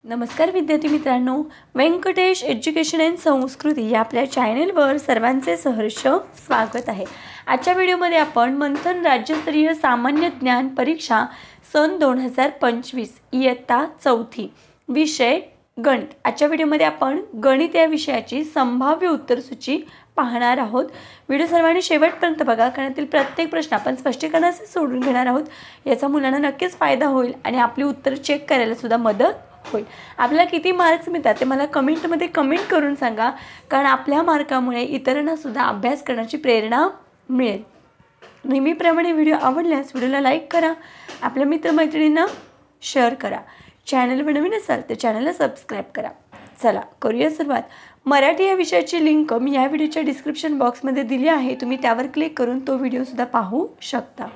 नमस्कार विद्यार्थी मित्रांनो, व्यंकटेश एज्युकेशन अँड संस्कृती या आपल्या चॅनलवर सर्वांचे सहर्ष स्वागत आहे। आजच्या व्हिडिओमध्ये आपण मंथन राज्यस्तरीय सामान्य ज्ञान परीक्षा सन 2025 इयत्ता चौथी विषय गणित। आजच्या व्हिडिओमध्ये आपण गणित या विषयाची संभाव्य उत्तरसूची पाहणार आहोत। व्हिडिओ सर्वांनी शेवटपर्यंत बघा, कारण यातील प्रत्येक प्रश्न आपण स्पष्टीकरणासह सोडून घेणार आहोत। याचा मुलांना नक्कीच फायदा होईल आणि आपली उत्तर चेक करायला सुद्धा मदत होईल। आपल्याला किती मार्क्स मिळतात ते मला कमेंटमध्ये कमेंट करून सांगा, कारण आपल्या मार्कामुळे इतरांना सुद्धा अभ्यास करण्याची प्रेरणा मिळेल। नेहमीप्रमाणे व्हिडिओ आवडल्यास व्हिडिओला लाईक करा, आपल्या मित्रमैत्रिणींना शेअर करा, चॅनलवर नवीन असाल तर चॅनलला सबस्क्राईब करा। चला करूया सुरुवात। मराठी या विषयाची लिंक मी या व्हिडिओच्या डिस्क्रिप्शन बॉक्समध्ये दिली आहे, तुम्ही त्यावर क्लिक करून तो व्हिडिओ सुद्धा पाहू शकता।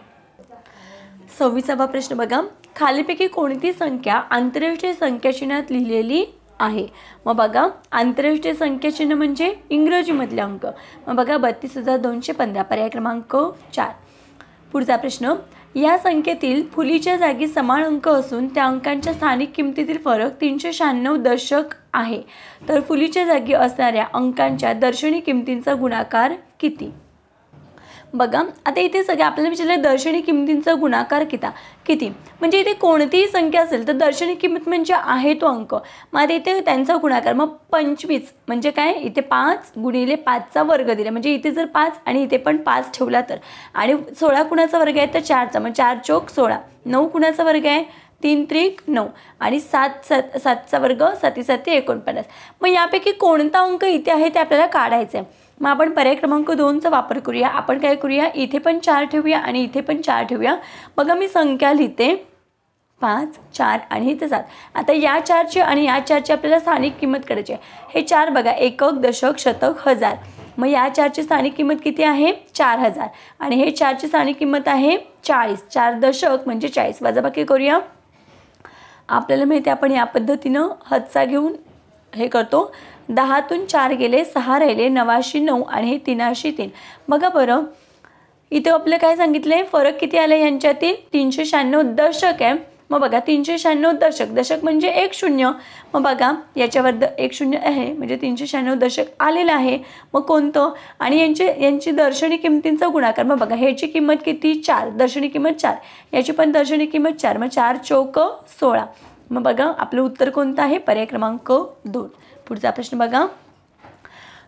26वा प्रश्न बघा, खालीपैकी कोणती संख्या आंतरराष्ट्रीय संख्याचिन्हात लिहिलेली आहे? मग बघा, आंतरराष्ट्रीय संख्याचिन्ह म्हणजे इंग्रजीमधले अंक। मग बघा 32,215 पर्याय क्रमांक 4। पुढचा प्रश्न, या संख्येतील फुलीच्या जागी समान अंक असून त्या अंकांच्या स्थानिक किमतीतील फरक 396 दशक आहे, तर फुलीच्या जागी असणाऱ्या अंकांच्या दर्शनी किमतींचा गुणाकार किती? बघा आता इथे सगळे आपल्याला विचारले दर्शनी किमतींचा गुणाकार किती म्हणजे इथे कोणतीही संख्या असेल तर दर्शनी किंमत म्हणजे आहे तो अंक। मग इथे त्यांचा गुणाकार, मग 25 म्हणजे काय, इथे 5 गुणिले 5चा वर्ग दिला, म्हणजे इथे जर 5 आणि इथे पण 5 ठेवला तर, आणि 16 कुणाचा वर्ग आहे तर 4चा, मग 4 चौक 16, 9 कुणाचा वर्ग आहे 3 त्रिक 9, आणि 7चा वर्ग 7 7 49। मग यापैकी कोणता अंक इथे आहे ते आपल्याला काढायचं आहे। मग आपण पर्याय क्रमांक 2चा वापर करूया। आपण काय करूया, इथे पण 4 ठेवूया आणि इथे पण 4 ठेवूया। बघा मी संख्या लिहिते 5 4 आणि इथे 7। आता या 4ची आणि या 4ची आपल्याला स्थानिक किंमत काढायची आहे। हे 4 बघा, एकक दशक शतक हजार, मग या 4ची स्थानिक किंमत किती आहे 4000, आणि हे 4ची स्थानिक किंमत आहे 40, 4 दशक म्हणजे 40। वजाबाकी करूया, आपल्याला माहिती आपण या पद्धतीनं हातचा घेऊन हे करतो। 10तून 4 गेले 6 राहिले, 9 आणि हे 303। बघा बरं इथे आपलं काय सांगितलंय, फरक किती आला यांच्यातील 396 दशक आहे। मग बघा 396 दशक म्हणजे 1 0, मग बघा याच्यावर 1 0 आहे म्हणजे 396 दशक आलेलं आहे। मग कोणतं, आणि यांची दर्शनी किंमतींचा गुणाकार, मग बघा ह्याची किंमत किती 4, दर्शनी किंमत 4, याची पण दर्शनी किंमत 4, मग 4 चौक 16। मग बघा आपलं उत्तर कोणतं आहे, पर्याय क्रमांक 2। पुढचा प्रश्न बघा,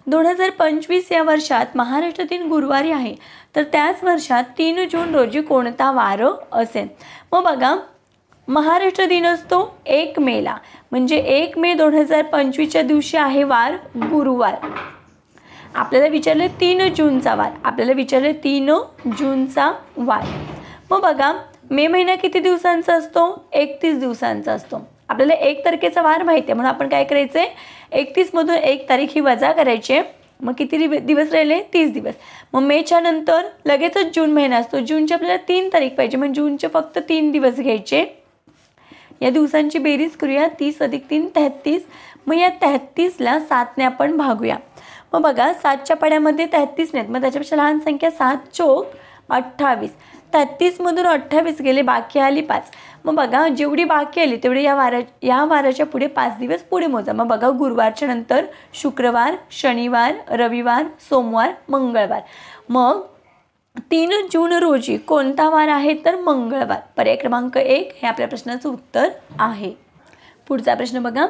2025 या वर्षात महाराष्ट्र दिन गुरुवारी आहे, तर त्याच वर्षात 3 जून रोजी कोणता वार असेल? मग बघा महाराष्ट्र दिन असतो 1 मेला, म्हणजे 1 मे 2025च्या दिवशी आहे वार गुरुवार। आपल्याला विचारले 3 जूनचा वार, आपल्याला विचारले 3 जूनचा वार। मग बघा मे महिना किती दिवसांचा असतो, 31 दिवसांचा असतो। आपल्याला 1 तारखेचा वार माहिती आहे, म्हणून आपण काय करायचं, 31 मधून 1 तारीख ही वजा करायची आहे। मग किती दिवस राहिले, 30 दिवस। मग मेच्या नंतर लगेचच जून महिना असतो, जूनची आपल्याला 3 तारीख पाहिजे, मग जूनचे फक्त 3 दिवस घ्यायचे। या दिवसांची बेरीज करूया, 30 अधिक 3 33। मग या 33ला 7ने आपण भागूया। मग बघा 7च्या पाड्यामध्ये 33 नाहीत, मग त्याच्यापेक्षा लहान संख्या 7 चौक 28। 33 मधून 28 गेले, बाकी आली 5। मग बघा जेवढी बाकी आली तेवढी या वाराच्या पुढे 5 दिवस पुढे मोजा। मग बघा गुरुवारच्या नंतर शुक्रवार, शनिवार, रविवार, सोमवार, मंगळवार। मग 3 जून रोजी कोणता वार आहे तर मंगळवार। पर्याय क्रमांक 1 हे आपल्या प्रश्नाचं उत्तर आहे। पुढचा प्रश्न बघा,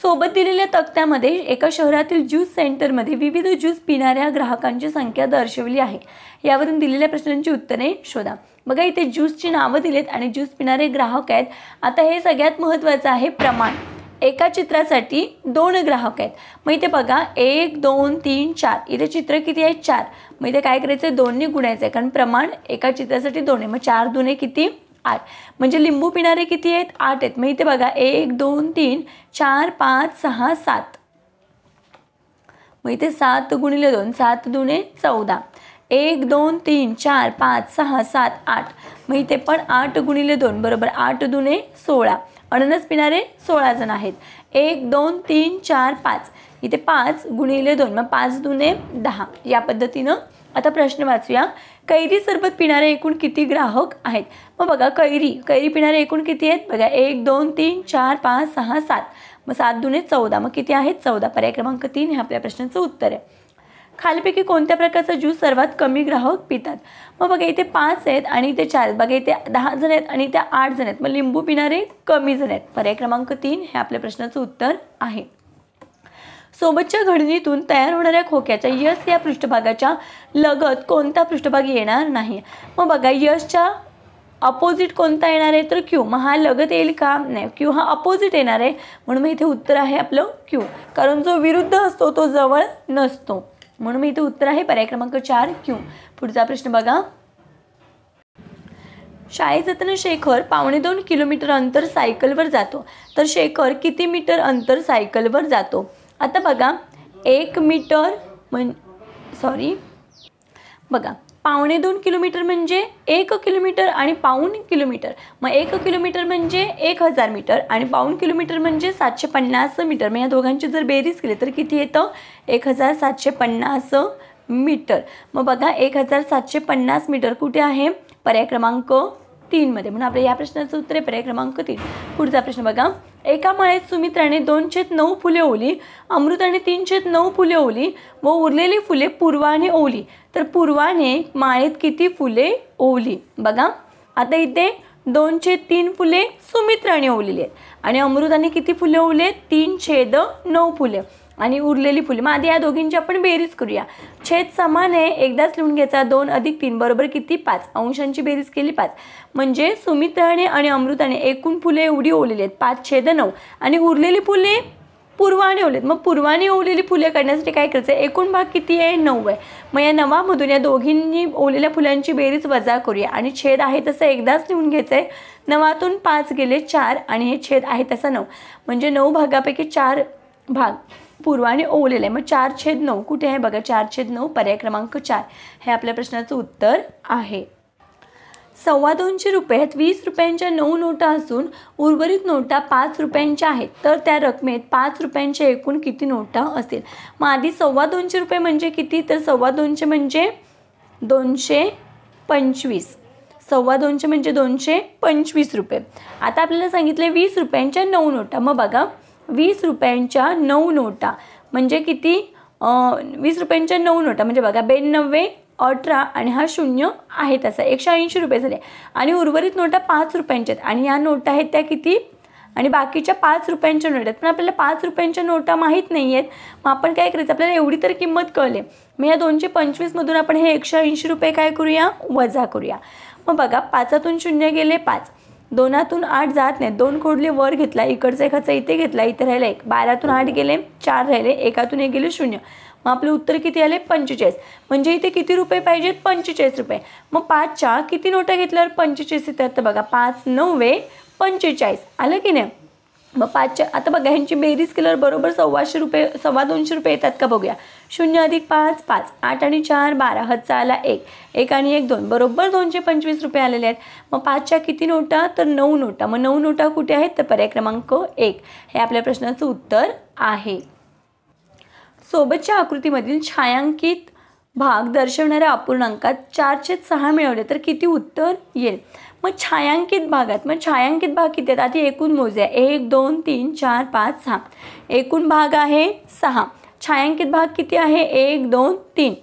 सोबत दिलेल्या तक्त्यामध्ये एका शहरातील ज्यूस सेंटरमध्ये विविध ज्यूस पिणाऱ्या ग्राहकांची संख्या दर्शवली आहे, यावरून दिलेल्या प्रश्नांची उत्तरे शोधा। बघा इथे ज्यूसची नावं दिलेत आणि ज्यूस पिणारे ग्राहक आहेत। आता हे सगळ्यात महत्त्वाचं आहे प्रमाण, एका चित्रासाठी 2 ग्राहक आहेत। मग इथे बघा 1 2 3 4, इथे चित्र किती आहेत 4, मग इथे काय करायचं 2ने गुणायचं आहे, कारण प्रमाण एका चित्रासाठी 2 आहे। मग 4 दुने किती 8, म्हणजे लिंबू पिणारे किती आहेत 8 आहेत। मग इथे बघा 1 2 3 4 5 6 7, मग इथे 7 गुणिले 2 7 दुने 14, 1 2 3 4 5 6 7 8, मग इथे पण 8 गुणिले 2 बरोबर 8 दुने 16। अननस पिणारे 16 जण आहेत, 1 2 3 4 5, इथे 5 गुणिले 2 मग 5 दुने 10। या पद्धतीनं आता प्रश्न वाचूया, कैरी सरबत पिणारे एकूण किती ग्राहक आहेत? मग बघा कैरी पिणारे एकूण किती आहेत? बघा 1 2 3 4 5 6 7, मग 7 दूने 14, मग किती आहेत? 14. पर्याय क्रमांक 3 हे आपल्या प्रश्नाचं उत्तर आहे. खालीपैकी कोणत्या प्रकारचा ज्यूस सर्वात कमी ग्राहक पितात? मग बघा इथे 5 आहेत आणि इथे 4 आहेत. बघा इथे 10 जण आहेत आणि इथे 8 जण आहेत. मग लिंबू पिणारे कमी जण आहेत. पर्याय क्रमांक 3 हे आपल्या प्रश्नाचं उत्तर आहे. सोबतच्या घडणीतून तयार होणाऱ्या खोक्याच्या यश या पृष्ठभागाच्या लगत कोणता पृष्ठभाग येणार नाही? मग बघा यशच्या अपोजिट कोणता येणार आहे? तर क्यू. मग हा लगत येईल का? नाही, क्यू हा अपोजिट येणार आहे. म्हणून मग इथे उत्तर आहे आपलं क्यू, कारण जो विरुद्ध असतो तो जवळ नसतो. म्हणून मी इथे उत्तर आहे पर्याय क्रमांक 4 क्यू. पुढचा प्रश्न बघा. शाळेत जाताना शेखर 2.25 किलोमीटर अंतर सायकलवर जातो, तर शेखर किती मीटर अंतर सायकलवर जातो? आता बघा 1 मीटर बघा 2.25 किलोमीटर म्हणजे 1 किलोमीटर आणि 1.25 किलोमीटर. मग 1 किलोमीटर म्हणजे 1000 मीटर आणि 1.25 किलोमीटर म्हणजे 750 मीटर. मग या दोघांची जर बेरीज केली तर किती येतं? 1750 मीटर. मग बघा 1750 मीटर कुठे आहे? पर्याय क्रमांक 3 मध्ये. म्हणून आपल्या या प्रश्नाचं उत्तर आहे पर्याय क्रमांक 3. पुढचा प्रश्न बघा. एका माळेत सुमित्राने 2/9 फुले ओवली, अमृताने 3/9 फुले ओवली व उरलेली फुले पूर्वाने ओवली, तर पूर्वाने माळेत किती फुले ओवली? बघा आता इथे 2/3 फुले सुमित्राने ओवलेली आहेत आणि अमृताने किती फुले ओवले? 3/9 फुले आणि उरलेली फुले. मग आधी या दोघींची आपण बेरीज करूया. छेद समान आहे, एकदाच लिहून घ्यायचा. 2 + 3 बरोबर किती? 5. अंशांची बेरीज केली 5, म्हणजे सुमित्राने आणि अमृताने एकूण फुले एवढी ओवलेली आहेत 5/9 आणि उरलेली फुले पूर्वाने ओवलेत. मग पूर्वाने ओवलेली फुले काढण्यासाठी काय करायचं? एकूण भाग किती आहे? 9 आहे. मग या 9मधून या दोघींनी ओवलेल्या फुलांची बेरीज वजा करूया आणि छेद आहे तसं एकदाच लिहून घ्यायचं आहे. 9तून 5 गेले 4 आणि हे छेद आहे तसं 9, म्हणजे 9 भागापैकी 4 भाग पूर्वाने ओवलेले आहे. मग 4/9 कुठे आहे? बघा 4/9 पर्याय क्रमांक 4 हे आपल्या प्रश्नाचं उत्तर आहे. 250 रुपयात 20 रुपयांच्या 9 नोटा असून उर्वरित नोटा 5 रुपयांच्या आहेत, तर त्या रकमेत 5 रुपयांच्या एकूण किती नोटा असतील? मग आधी 250 रुपये म्हणजे किती? तर 250 म्हणजे 225. 250 म्हणजे 225 रुपये. आता आपल्याला सांगितले 20 रुपयांच्या 9 नोटा. मग बघा 20 रुपयांच्या 9 नोटा म्हणजे किती? 20 रुपयांच्या 9 नोटा म्हणजे बघा 92, 18 आणि हा 0 आहे तसा 180 रुपये झाले आणि उर्वरित नोटा 5 रुपयांच्या आहेत आणि या नोटा आहेत त्या किती? आणि बाकीच्या 5 रुपयांच्या नोटा आहेत. पण आपल्याला 5 रुपयांच्या नोटा माहीत नाही आहेत. मग आपण काय करायचं? आपल्याला एवढी तर किंमत कळले. मग या 225 मधून आपण हे 180 रुपये काय करूया? वजा करूया. मग बघा 5तून 0 गेले 5, 2तून 8 जात नाही, 2 खोडले वर घेतला, इकडचा एकाचा इथे घेतला, इथे राहिला 1, 12तून 8 गेले 4 राहिले, 1तून 1 गेले 0. मग आपले उत्तर किती आले? 45. म्हणजे इथे किती रुपये पाहिजेत? 45 रुपये. मग 5च्या किती नोटा घेतल्यावर 45 येतात? तर बघा 5 9 45 आलं की नाही? मग 5च्या आता बघा ह्यांची बेरीज केल्यावर बरोबर 250 रुपये 250 रुपये येतात का बघूया. 0 + 5 5, 8 आणि 4 12, हातचा आला 1, 1 आणि 1 2, बरोबर 225 रुपये आलेले आहेत. मग 5च्या किती नोटा? तर 9 नोटा. मग 9 नोटा कुठे आहेत? तर पर्याय क्रमांक 1 हे आपल्या प्रश्नाचं उत्तर आहे. सोबतच्या आकृतीमधील छायांकित भाग दर्शवणाऱ्या अपूर्णांकात 4/6 मिळवले तर किती उत्तर येईल? मग छायांकित भागात मग छायांकित भाग किती आहेत? आधी एकूण मोजूया. 1 2 3 4 5 6, एकूण भाग आहे 6. छायांकित भाग किती आहे? 1 2 3.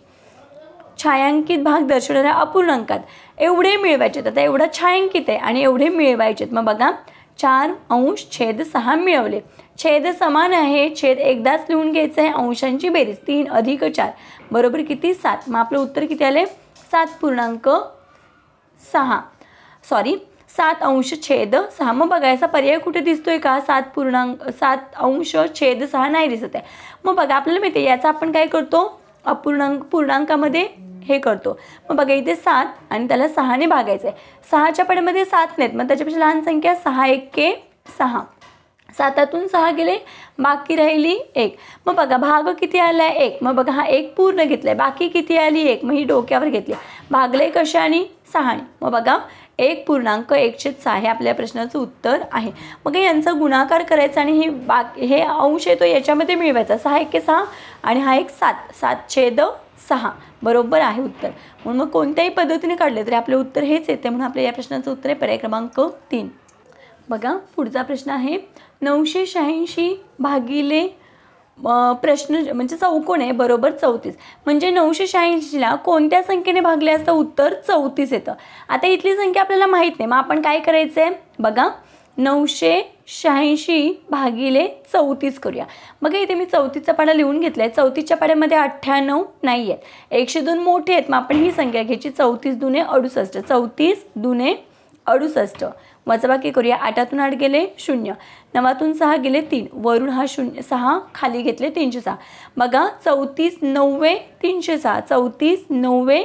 छायांकित भाग दर्शवणाऱ्या अपूर्णांकात एवढे मिळवायचे. आता एवढा छायांकित आहे आणि एवढे मिळवायचे. मग बघा 4/6 मिळवले. छेद समान आहे, छेद एकदाच लिहून घ्यायचं आहे. अंशांची बेरीज 3 + 4 बरोबर किती? 7. मग आपलं उत्तर किती आले? 7/6. मग बघायचा पर्याय कुठे दिसतोय का? 7/6 नाही दिसत आहे. मग बघा आपल्याला माहिती याचा आपण काय करतो? पूर्णांकामध्ये हे करतो. मग बघा इथे 7 आणि त्याला 6ने भागायचं आहे. 6च्या पडेमध्ये 7 नाहीत, मग त्याच्यापेक्षा लहान संख्या 6 1 6. 7तून 6 गेले, बाकी राहिली 1. मग बघा भाग किती आला आहे? 1. मग बघा हा 1 पूर्ण घेतलाय, बाकी किती आली? 1. मग ही डोक्यावर घेतली, भागले कशाने? 6ने. मग बघा 1.1/6 हे आपल्या प्रश्नाचं उत्तर आहे. मग यांचा गुणाकार करायचा आणि हे अंश आहे तो याच्यामध्ये मिळवायचा. 6 1 6 आणि हा एक 7 7/6 बरोबर आहे उत्तर. म्हणून मग कोणत्याही पद्धतीने काढले तरी आपले उत्तर हेच येते. म्हणून आपल्या या प्रश्नाचं उत्तर आहे पर्याय क्रमांक 3. बघा पुढचा प्रश्न आहे 986 भागिले प्रश्न म्हणजे चौकोन आहे बरोबर 34. म्हणजे 986ला कोणत्या संख्येने भागले असता उत्तर 34 येतं. आता इथली संख्या आपल्याला माहीत नाही, मग आपण काय करायचं आहे बघा 986 भागिले 34 करूया. बघा इथे मी 34चा पाढा लिहून घेतला आहे. 34च्या पाढ्यामध्ये 98 नाही आहेत, 102 मोठे आहेत. मग आपण ही संख्या घ्यायची 34 दुने 68. 34 दुने 68 वजाबाकी करूया. 8तून 8 गेले 0, 9तून 6 गेले 3, वरून हा 6 खाली घेतले 306. बघा 34 9 306, 34 9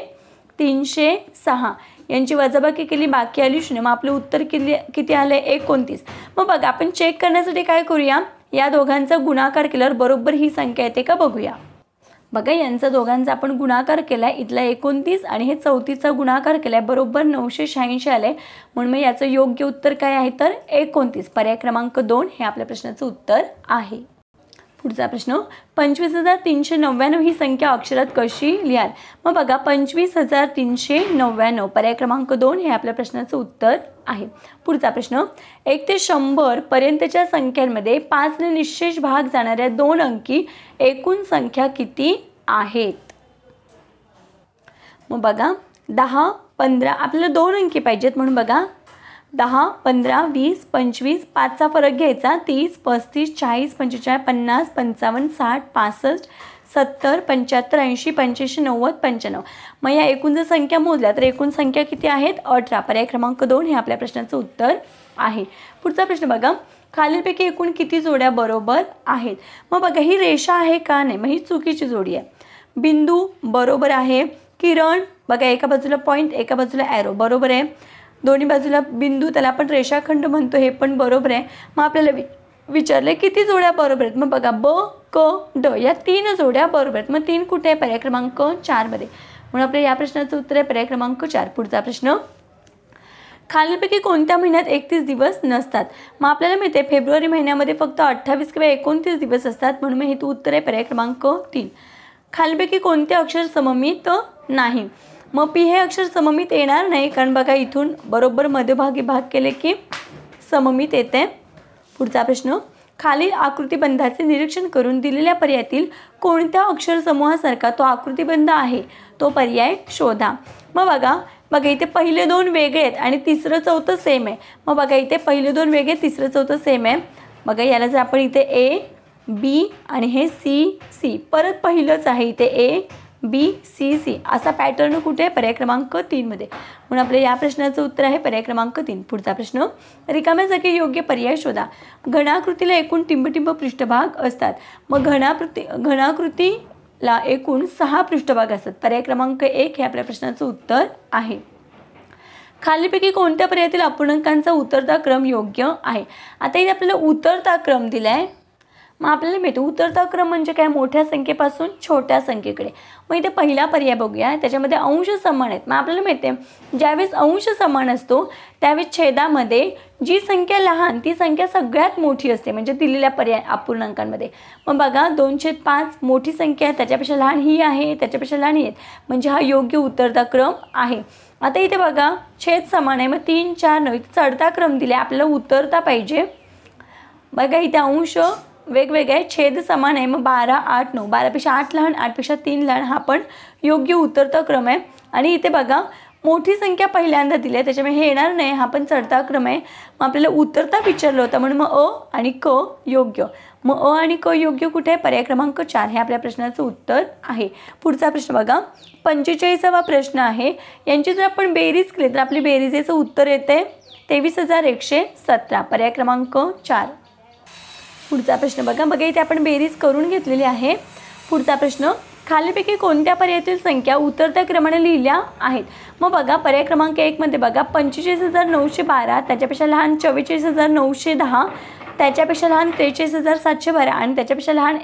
306 यांची वजाबाकी केली, बाकी आली 0. मग आपलं उत्तर किती आले 29. मग बघा आपण चेक करण्यासाठी काय करूया, या दोघांचा गुणाकार केल्यावर बरोबर ही संख्या येते का बघूया. बघा यांचा दोघांचा आपण गुणाकार केला आहे, इथला 29 आणि हे 34चा गुणाकार केला आहे, बरोबर 986 आले. म्हणून मग याचं योग्य उत्तर काय आहे तर 29. पर्याय क्रमांक 2 हे आपल्या प्रश्नाचं उत्तर आहे. पुढचा प्रश्न 25,399 ही संख्या अक्षरात कशी लिहाल. मग बघा 25,399 पर्याय क्रमांक 2 हे आपल्या प्रश्नाचं उत्तर आहे. पुढचा प्रश्न 1 ते 100 पर्यंतच्या संख्यांमध्ये 5 ने निश्चेष भाग जाणाऱ्या 2 अंकी एकूण संख्या किती आहेत. मग बघा 10 15 आपल्याला 2 अंकी पाहिजेत. म्हणून बघा 10 15 20 25 5चा फरक घ्यायचा. 30 35 40 45 50 55 60 65 70 75 80 85 90 95. मग या एकूण जर संख्या मोजल्या तर एकूण संख्या किती आहेत 18. पर्याय क्रमांक 2 हे आपल्या प्रश्नाचं उत्तर आहे. पुढचा प्रश्न बघा खालीलपैकी एकूण किती जोड्या बरोबर आहेत. मग बघा ही रेषा आहे का नाही, मग ही चुकीची जोडी आहे. बिंदू बरोबर आहे. किरण बघा एका बाजूला पॉईंट एका बाजूला ॲरो बरोबर आहे. दोन्ही बाजूला बिंदू त्याला आपण रेषाखंड म्हणतो हे पण बरोबर आहे. मग आपल्याला विचारले किती जोड्या बरोबर आहेत. मग बघा ब क ड या 3 जोड्या बरोबर आहेत. मग 3 कुठे आहे पर्याय क्रमांक 4 मध्ये. म्हणून आपल्या या प्रश्नाचं उत्तर आहे पर्याय क्रमांक 4. पुढचा प्रश्न खालीलपैकी कोणत्या महिन्यात 31 दिवस नसतात. मग आपल्याला माहिती आहे फेब्रुवारी महिन्यामध्ये फक्त 28 किंवा 29 दिवस असतात. म्हणून मग हे उत्तर आहे पर्याय क्रमांक 3. खालीलपैकी कोणते अक्षर सममित नाही. मग पी हे अक्षर सममित येणार नाही, कारण बघा इथून बरोबर मध्यभागी भाग केले की सममित येते. पुढचा प्रश्न खालील आकृतिबंधाचे निरीक्षण करून दिलेल्या पर्यायातील कोणत्या अक्षर समूहासारखा तो आकृतिबंध आहे तो पर्याय शोधा. मग बघा इथे पहिले 2 वेगळे आहेत आणि तिसरं चौथं सेम आहे. मग बघा इथे पहिले 2 वेगळे तिसरं चौथं सेम आहे. बघा याला जर आपण इथे ए बी आणि हे सी सी परत पहिलंच आहे इथे ए बी सी सी असा पॅटर्न कुठे आहे पर्याय क्रमांक 3 मध्ये. म्हणून आपल्या या प्रश्नाचं उत्तर आहे पर्याय क्रमांक 3. पुढचा प्रश्न रिकाम्या जागी योग्य पर्याय शोधा. घनाकृतीला एकूण टिंबटिंब पृष्ठभाग असतात. मग घनाकृतीला एकूण 6 पृष्ठभाग असतात. पर्याय क्रमांक 1 हे आपल्या प्रश्नाचं उत्तर आहे. खालीपैकी कोणत्या पर्यायातील अपूर्णांकांचा उतरता क्रम योग्य आहे. आता इथे आपल्याला उतरता क्रम दिलाय. मग आपल्याला माहिती उतरता क्रम म्हणजे काय मोठ्या संख्येपासून छोट्या संख्येकडे. मग इथे पहिला पर्याय बघूया, त्याच्यामध्ये अंश समान आहेत. मग आपल्याला माहिती आहे ज्यावेळेस अंश समान असतो त्यावेळेस छेदामध्ये जी संख्या लहान ती संख्या सगळ्यात मोठी असते म्हणजे दिलेल्या पर्याय अपूर्णांकांमध्ये. मग बघा 2/5 मोठी संख्या आहे, त्याच्यापेक्षा लहान ही आहे, त्याच्यापेक्षा लहान ही आहेत, म्हणजे हा योग्य उतरता क्रम आहे. आता इथे बघा छेद समान आहे, मग 3 4 9 चढता क्रम दिला, आपल्याला उतरता पाहिजे. बघा इथे अंश वेगवेगळे छेद समान आहे, मग 12 8 9 12पेक्षा 8 लहान 8पेक्षा 3 लहान हा पण योग्य उतरता क्रम आहे. आणि इथे बघा मोठी संख्या पहिल्यांदा दिली आहे त्याच्यामुळे हे येणार नाही, हा पण चढता क्रम आहे. मग आपल्याला उतरता विचारलं होतं म्हणून मग अ आणि क योग्य. मग अ आणि क योग्य कुठे आहे पर्याय क्रमांक 4 हे आपल्या प्रश्नाचं उत्तर आहे. पुढचा प्रश्न बघा 45वा प्रश्न आहे. यांची जर आपण बेरीज केली तर आपली बेरीजेचं उत्तर येते 23,117 पर्याय क्रमांक 4. पुढचा प्रश्न बघा इथे आपण बेरीज करून घेतलेली आहे. पुढचा प्रश्न खालीपैकी कोणत्या पर्यायातील संख्या उतरत्या क्रमाने लिहिल्या आहेत. मग बघा पर्याय क्रमांक 1 मध्ये बघा 45,912 त्याच्यापेक्षा लहान 44,910 त्याच्यापेक्षा लहान 43,712 आणि त्याच्यापेक्षा लहान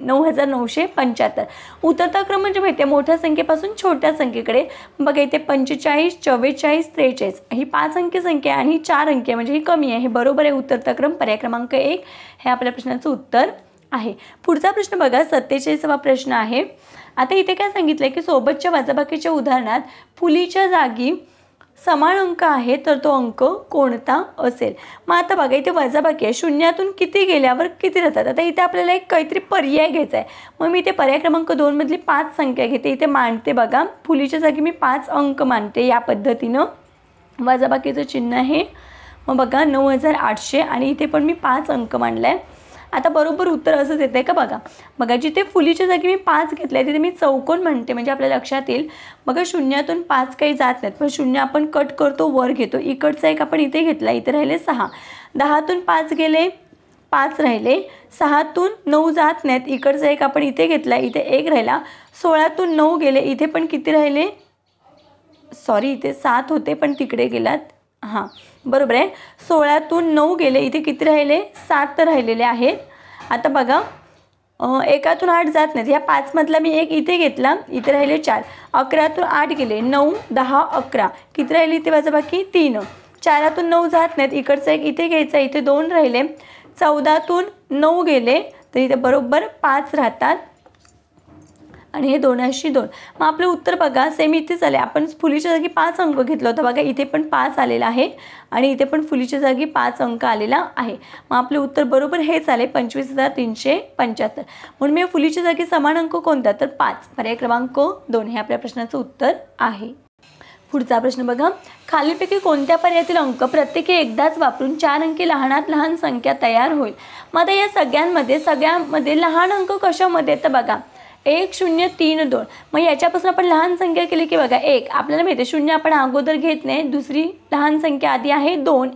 9,975. उतरता क्रम म्हणजे माहिती आहे मोठ्या संख्येपासून छोट्या संख्येकडे. बघा इथे 45, 44, 43 ही 5 अंकी संख्या आणि ही 4 अंकी म्हणजे ही कमी आहे. हे बरोबर आहे उतरता क्रम. पर्याय क्रमांक 1 हे आपल्या प्रश्नाचं उत्तर आहे. पुढचा प्रश्न बघा 47वा प्रश्न आहे. आता इथे काय सांगितलंय की सोबतच्या वजाबाकीच्या उदाहरणात फुलीच्या जागी समान अंक आहे तर तो अंक कोणता असेल. मग आता बघा इथे वजाबाकी आहे, शून्यातून किती गेल्यावर किती राहतात. आता इथे आपल्याला एक काहीतरी पर्याय घ्यायचा आहे. मग मी इथे पर्याय क्रमांक 2 मधली 5 संख्या घेते, इथे मांडते. बघा फुलीच्या जागी मी 5 अंक मांडते या पद्धतीनं. वजाबाकीचं चिन्ह आहे. मग बघा 9,800 आणि इथे पण मी 5 अंक मांडला आहे. आता बरोबर उत्तर असंच येतं आहे का बघा. बघा जिथे फुलीच्या जागी मी 5 घेतलं आहे तिथे मी चौकोन म्हणते म्हणजे आपल्या लक्षात येईल. बघा शून्यातून 5 काही जात नाहीत, पण शून्य आपण कट करतो वर घेतो. इकडचा एक आपण इथे घेतला, इथे राहिले 6. 10तून 5 गेले 5 राहिले. 6तून 9 जात नाहीत, इकडचा एक आपण इथे घेतला, इथे 1 राहिला. 16तून 9 गेले, इथे पण किती राहिले, सॉरी इथे 7 होते पण तिकडे गेलात. हां बरोबर आहे. 16तून 9 गेले, इथे किती राहिले 7 राहिलेले आहेत. आता बघा 1तून 8 जात नाहीत, या 5 मधला मी 1 इथे घेतला, इथे राहिले 4. 11तून 8 गेले 9, 10, 11 किती राहिले इथे वजाबाकी 3. 4तून 9 जात नाहीत, इकडचा एक इथे घ्यायचा, इथे 2 राहिले. 14तून 9 गेले तर इथे बरोबर 5 राहतात आणि हे 2,2. मग आपलं उत्तर बघा सेम इथेच आले. आपण फुलीच्या जागी 5 अंक घेतलं होतं, बघा इथे पण 5 आलेला आहे आणि इथे पण फुलीच्या जागी 5 अंक आलेला आहे. मग आपले उत्तर बरोबर हेच आले 25,375. म्हणून मी फुलीच्या जागी समान अंक कोणता तर 5. पर्याय क्रमांक 2 हे आपल्या प्रश्नाचं उत्तर आहे. पुढचा प्रश्न बघा खालीलपैकी कोणत्या पर्यायातील अंक प्रत्येकी एकदाच वापरून 4 अंकी लहानात लहान संख्या तयार होईल. मग आता या सगळ्यांमध्ये लहान अंक कशामध्ये तर बघा 1, 0, 3, 2. मग याच्यापासून आपण लहान संख्या केली की बघा 1 आपल्याला माहिती आहे, 0 आपण अगोदर घेत नाही, दुसरी लहान संख्या आधी आहे 2,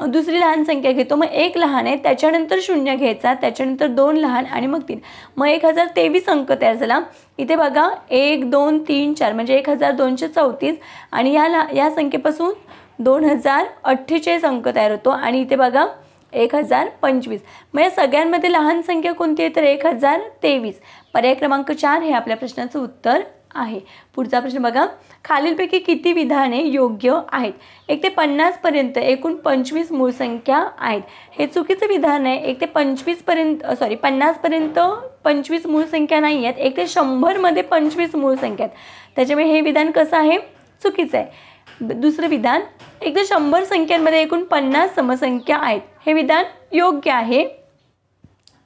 दुसरी लहान संख्या घेतो. मग 1 लहान आहे, त्याच्यानंतर 0 घ्यायचा, त्याच्यानंतर 2 लहान आणि मग 3. मग 1023 अंक तयार झाला. इथे बघा 1, 2, 3, 4 म्हणजे 1234 आणि या संख्येपासून 2048 अंक तयार होतो आणि इथे बघा 1025. मग या सगळ्यांमध्ये लहान संख्या कोणती आहे तर 1023. पर्याय क्रमांक 4 हे आपल्या प्रश्नाचं उत्तर आहे. पुढचा प्रश्न बघा खालीलपैकी किती विधाने योग्य आहेत. 1 ते 50 पर्यंत एकूण 25 मूळ संख्या आहेत. हे चुकीचं विधान आहे. 1 ते 25 पर्यंत 50 पर्यंत 25 मूळ संख्या नाही आहेत. 1 ते 100 मध्ये 25 मूळ संख्या आहेत, त्याच्यामुळे हे विधान कसं आहे चुकीचं आहे. दुसरं विधान 1 ते 100 संख्यांमध्ये एकूण 50 समसंख्या आहेत, हे विधान योग्य आहे.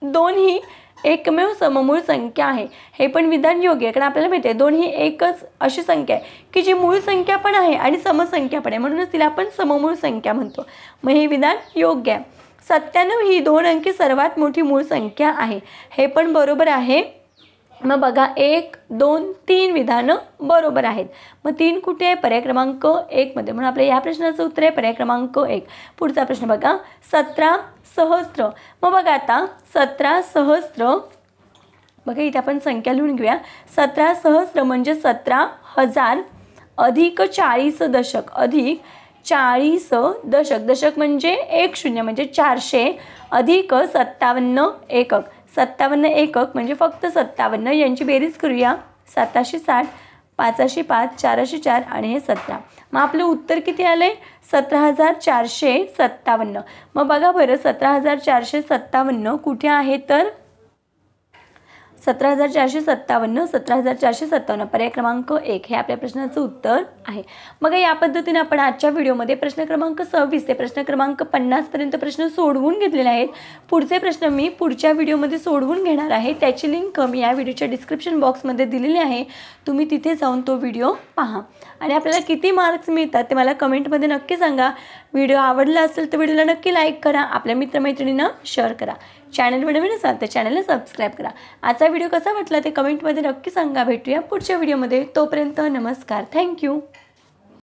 2 ही एकमेव सममूळ संख्या आहे, हे पण विधान योग्य आहे. कारण आपल्याला माहिती आहे 2 ही एकच अशी संख्या आहे की जी मूळ संख्या पण आहे आणि समसंख्या पण आहे, म्हणूनच तिला आपण सममूळ संख्या म्हणतो. मग हे विधान योग्य आहे. 97 ही 2 अंकी सर्वात मोठी मूळ संख्या आहे, हे पण बरोबर आहे. मग बघा 1, 2, 3 विधानं बरोबर आहेत. मग 3 कुठे आहे पर्याय क्रमांक 1 मध्ये, म्हणून आपल्या या प्रश्नाचं उत्तर आहे पर्याय क्रमांक 1. पुढचा प्रश्न बघा 17 सहस्त्र. मग बघा आता 17 सहस्त्र बघा इथे आपण संख्या लिहून घेऊया. 17 सहस्त्र म्हणजे 17,000 अधिक 40 दशक अधिक 40 दशक. दशक म्हणजे 10 म्हणजे 400 अधिक 57 एकक. 57 एकक म्हणजे फक्त 57. यांची बेरीज करूया. 760, 505, 404 आणि हे 17. मग आपलं उत्तर किती आले 17,457. मग बघा बरं 17,457 कुठे आहे तर 17,457 17,457 पर्याय क्रमांक 1 हे आपल्या प्रश्नाचं उत्तर आहे. मग या पद्धतीने आपण आजच्या व्हिडिओमध्ये प्रश्न क्रमांक 26 ते प्रश्न क्रमांक 50 पर्यंत प्रश्न सोडवून घेतलेले आहेत. पुढचे प्रश्न मी पुढच्या व्हिडिओमध्ये सोडवून घेणार आहे, त्याची लिंक मी या व्हिडिओच्या डिस्क्रिप्शन बॉक्समध्ये दिलेली आहे. तुम्ही तिथे जाऊन तो व्हिडिओ पहा आणि आपल्याला किती मार्क्स मिळतात ते मला कमेंटमध्ये नक्की सांगा. व्हिडिओ आवडला असेल तर व्हिडिओला नक्की लाईक करा, आपल्या मित्रमैत्रिणींना शेअर करा. चॅनलवर नवीन असाल तर चॅनलला सबस्क्राईब करा. आजचा व्हिडिओ कसा वाटला ते कमेंटमध्ये नक्की सांगा. भेटूया पुढच्या व्हिडिओमध्ये. तोपर्यंत नमस्कार. थँक्यू.